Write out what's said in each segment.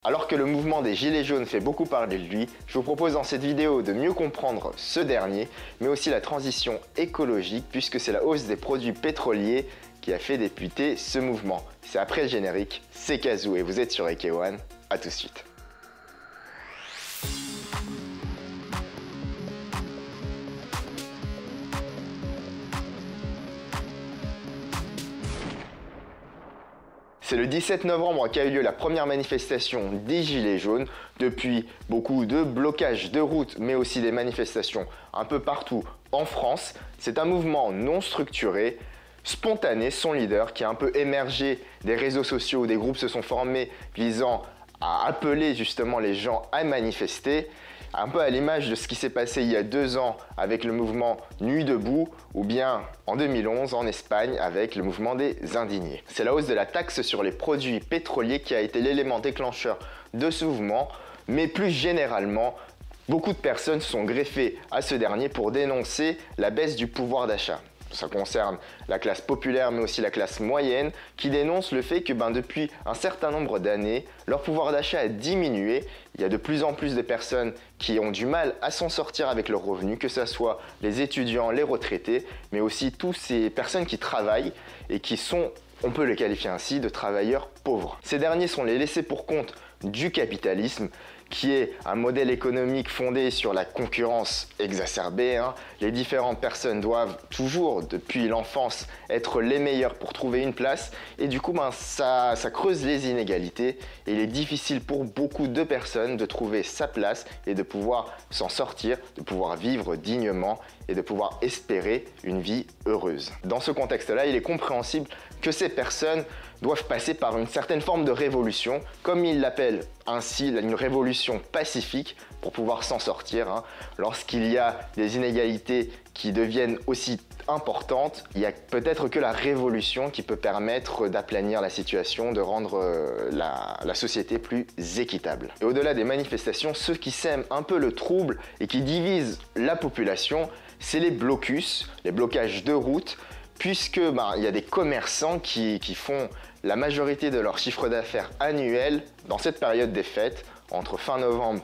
Alors que le mouvement des Gilets jaunes fait beaucoup parler de lui, je vous propose dans cette vidéo de mieux comprendre ce dernier, mais aussi la transition écologique, puisque c'est la hausse des produits pétroliers qui a fait débuter ce mouvement. C'est après le générique, c'est Kazoo et vous êtes sur Ekewan, à tout de suite. C'est le 17 novembre qu'a eu lieu la première manifestation des Gilets jaunes. Depuis, beaucoup de blocages de routes, mais aussi des manifestations un peu partout en France. C'est un mouvement non structuré, spontané, son leader, qui a un peu émergé des réseaux sociaux où des groupes se sont formés visant à appeler justement les gens à manifester. Un peu à l'image de ce qui s'est passé il y a 2 ans avec le mouvement Nuit debout ou bien en 2011 en Espagne avec le mouvement des indignés. C'est la hausse de la taxe sur les produits pétroliers qui a été l'élément déclencheur de ce mouvement, mais plus généralement, beaucoup de personnes se sont greffées à ce dernier pour dénoncer la baisse du pouvoir d'achat. Ça concerne la classe populaire mais aussi la classe moyenne qui dénonce le fait que depuis un certain nombre d'années, leur pouvoir d'achat a diminué. Il y a de plus en plus de personnes qui ont du mal à s'en sortir avec leurs revenus, que ce soit les étudiants, les retraités, mais aussi toutes ces personnes qui travaillent et qui sont, on peut les qualifier ainsi, de travailleurs pauvres. Ces derniers sont les laissés pour compte du capitalisme, qui est un modèle économique fondé sur la concurrence exacerbée. Les différentes personnes doivent toujours, depuis l'enfance, être les meilleures pour trouver une place. Et du coup, ça creuse les inégalités. Et il est difficile pour beaucoup de personnes de trouver sa place et de pouvoir s'en sortir, de pouvoir vivre dignement et de pouvoir espérer une vie heureuse. Dans ce contexte-là, il est compréhensible que ces personnes doivent passer par une certaine forme de révolution, comme ils l'appellent ainsi, une révolution pacifique pour pouvoir s'en sortir. Lorsqu'il y a des inégalités qui deviennent aussi importantes, il n'y a peut-être que la révolution qui peut permettre d'aplanir la situation, de rendre la société plus équitable. Et au-delà des manifestations, ceux qui sèment un peu le trouble et qui divisent la population, c'est les blocus, les blocages de routes, puisque il y a des commerçants qui font la majorité de leur chiffre d'affaires annuel dans cette période des fêtes, entre fin novembre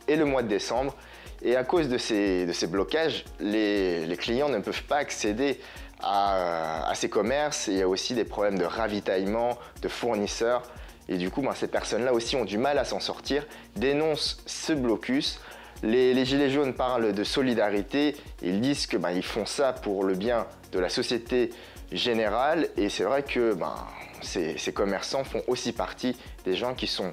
et le mois de décembre. Et à cause de ces blocages, les clients ne peuvent pas accéder à ces commerces. Il y a aussi des problèmes de ravitaillement, de fournisseurs. Et du coup, ces personnes-là aussi ont du mal à s'en sortir, dénoncent ce blocus. Les Gilets jaunes parlent de solidarité, ils disent qu'ils font ça pour le bien de la société générale et c'est vrai que ces commerçants font aussi partie des gens qui sont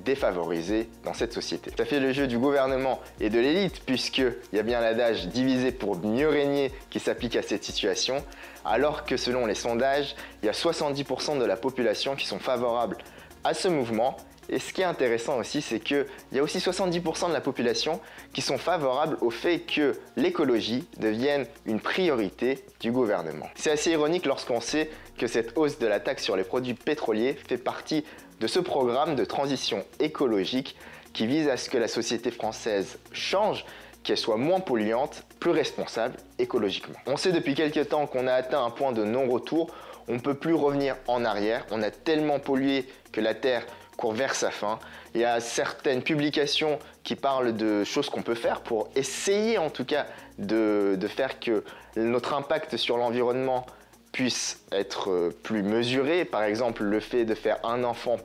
défavorisés dans cette société. Ça fait le jeu du gouvernement et de l'élite puisqu'il y a bien l'adage diviser pour mieux régner qui s'applique à cette situation, alors que selon les sondages, il y a 70% de la population qui sont favorables à ce mouvement. Et ce qui est intéressant aussi, c'est qu'il y a aussi 70% de la population qui sont favorables au fait que l'écologie devienne une priorité du gouvernement. C'est assez ironique lorsqu'on sait que cette hausse de la taxe sur les produits pétroliers fait partie de ce programme de transition écologique qui vise à ce que la société française change, qu'elle soit moins polluante, plus responsable écologiquement. On sait depuis quelques temps qu'on a atteint un point de non-retour, on ne peut plus revenir en arrière, on a tellement pollué que la Terre court vers sa fin. Il y a certaines publications qui parlent de choses qu'on peut faire pour essayer en tout cas de faire que notre impact sur l'environnement puisse être plus mesuré. Par exemple, le fait de faire un enfant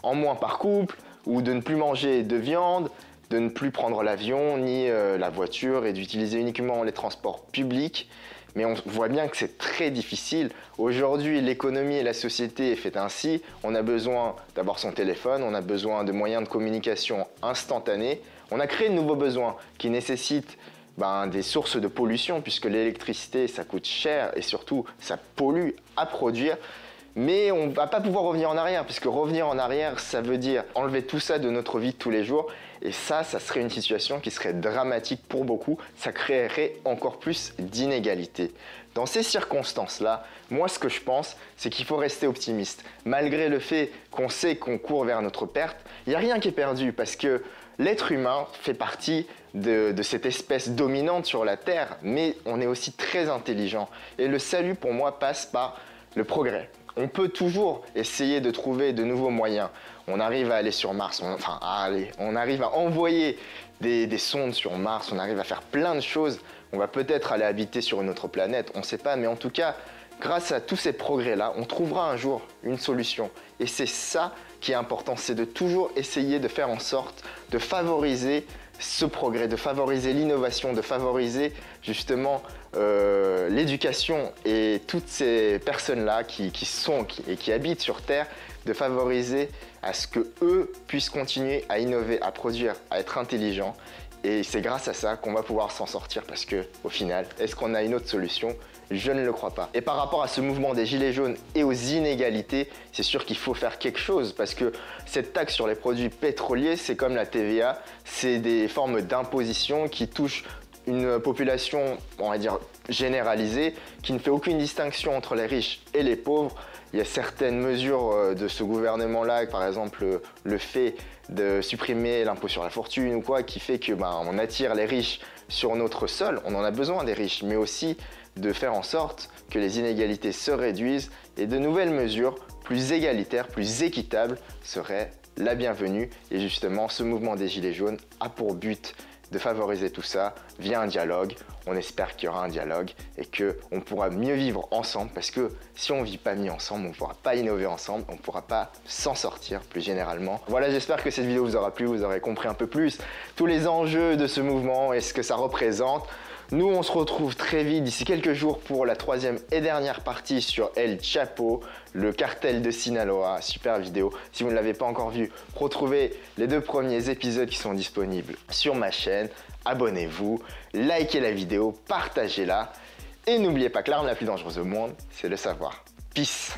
en moins par couple ou de ne plus manger de viande, de ne plus prendre l'avion ni la voiture et d'utiliser uniquement les transports publics. Mais on voit bien que c'est très difficile. Aujourd'hui, l'économie et la société est faite ainsi. On a besoin d'avoir son téléphone, on a besoin de moyens de communication instantanés. On a créé de nouveaux besoins qui nécessitent des sources de pollution puisque l'électricité, ça coûte cher et surtout, ça pollue à produire. Mais on ne va pas pouvoir revenir en arrière, puisque revenir en arrière, ça veut dire enlever tout ça de notre vie de tous les jours. Et ça serait une situation qui serait dramatique pour beaucoup. Ça créerait encore plus d'inégalités. Dans ces circonstances-là, moi ce que je pense, c'est qu'il faut rester optimiste. Malgré le fait qu'on sait qu'on court vers notre perte, il n'y a rien qui est perdu, parce que l'être humain fait partie de cette espèce dominante sur la Terre, mais on est aussi très intelligent. Et le salut pour moi passe par le progrès. On peut toujours essayer de trouver de nouveaux moyens. On arrive à aller sur Mars, on arrive à envoyer des sondes sur Mars, on arrive à faire plein de choses. On va peut-être aller habiter sur une autre planète, on ne sait pas, mais en tout cas, grâce à tous ces progrès-là, on trouvera un jour une solution. Et c'est ça qui est important, c'est de toujours essayer de faire en sorte de favoriser ce progrès, de favoriser l'innovation, de favoriser justement l'éducation et toutes ces personnes-là qui habitent sur Terre, de favoriser à ce qu'eux puissent continuer à innover, à produire, à être intelligents. Et c'est grâce à ça qu'on va pouvoir s'en sortir parce que, au final, est-ce qu'on a une autre solution ? Je ne le crois pas. Et par rapport à ce mouvement des gilets jaunes et aux inégalités, c'est sûr qu'il faut faire quelque chose parce que cette taxe sur les produits pétroliers, c'est comme la TVA, c'est des formes d'imposition qui touchent une population, on va dire, généralisée, qui ne fait aucune distinction entre les riches et les pauvres. Il y a certaines mesures de ce gouvernement-là, par exemple le fait de supprimer l'impôt sur la fortune ou quoi, qui fait que on attire les riches sur notre sol. On en a besoin des riches, mais aussi de faire en sorte que les inégalités se réduisent et de nouvelles mesures plus égalitaires, plus équitables seraient la bienvenue. Et justement, ce mouvement des Gilets jaunes a pour but de favoriser tout ça via un dialogue. On espère qu'il y aura un dialogue et qu'on pourra mieux vivre ensemble parce que si on ne vit pas mieux ensemble, on ne pourra pas innover ensemble, on ne pourra pas s'en sortir plus généralement. Voilà, j'espère que cette vidéo vous aura plu, vous aurez compris un peu plus tous les enjeux de ce mouvement et ce que ça représente. Nous, on se retrouve très vite d'ici quelques jours pour la troisième et dernière partie sur El Chapo, le cartel de Sinaloa. Super vidéo. Si vous ne l'avez pas encore vu, retrouvez les 2 premiers épisodes qui sont disponibles sur ma chaîne. Abonnez-vous, likez la vidéo, partagez-la. Et n'oubliez pas que l'arme la plus dangereuse au monde, c'est le savoir. Peace!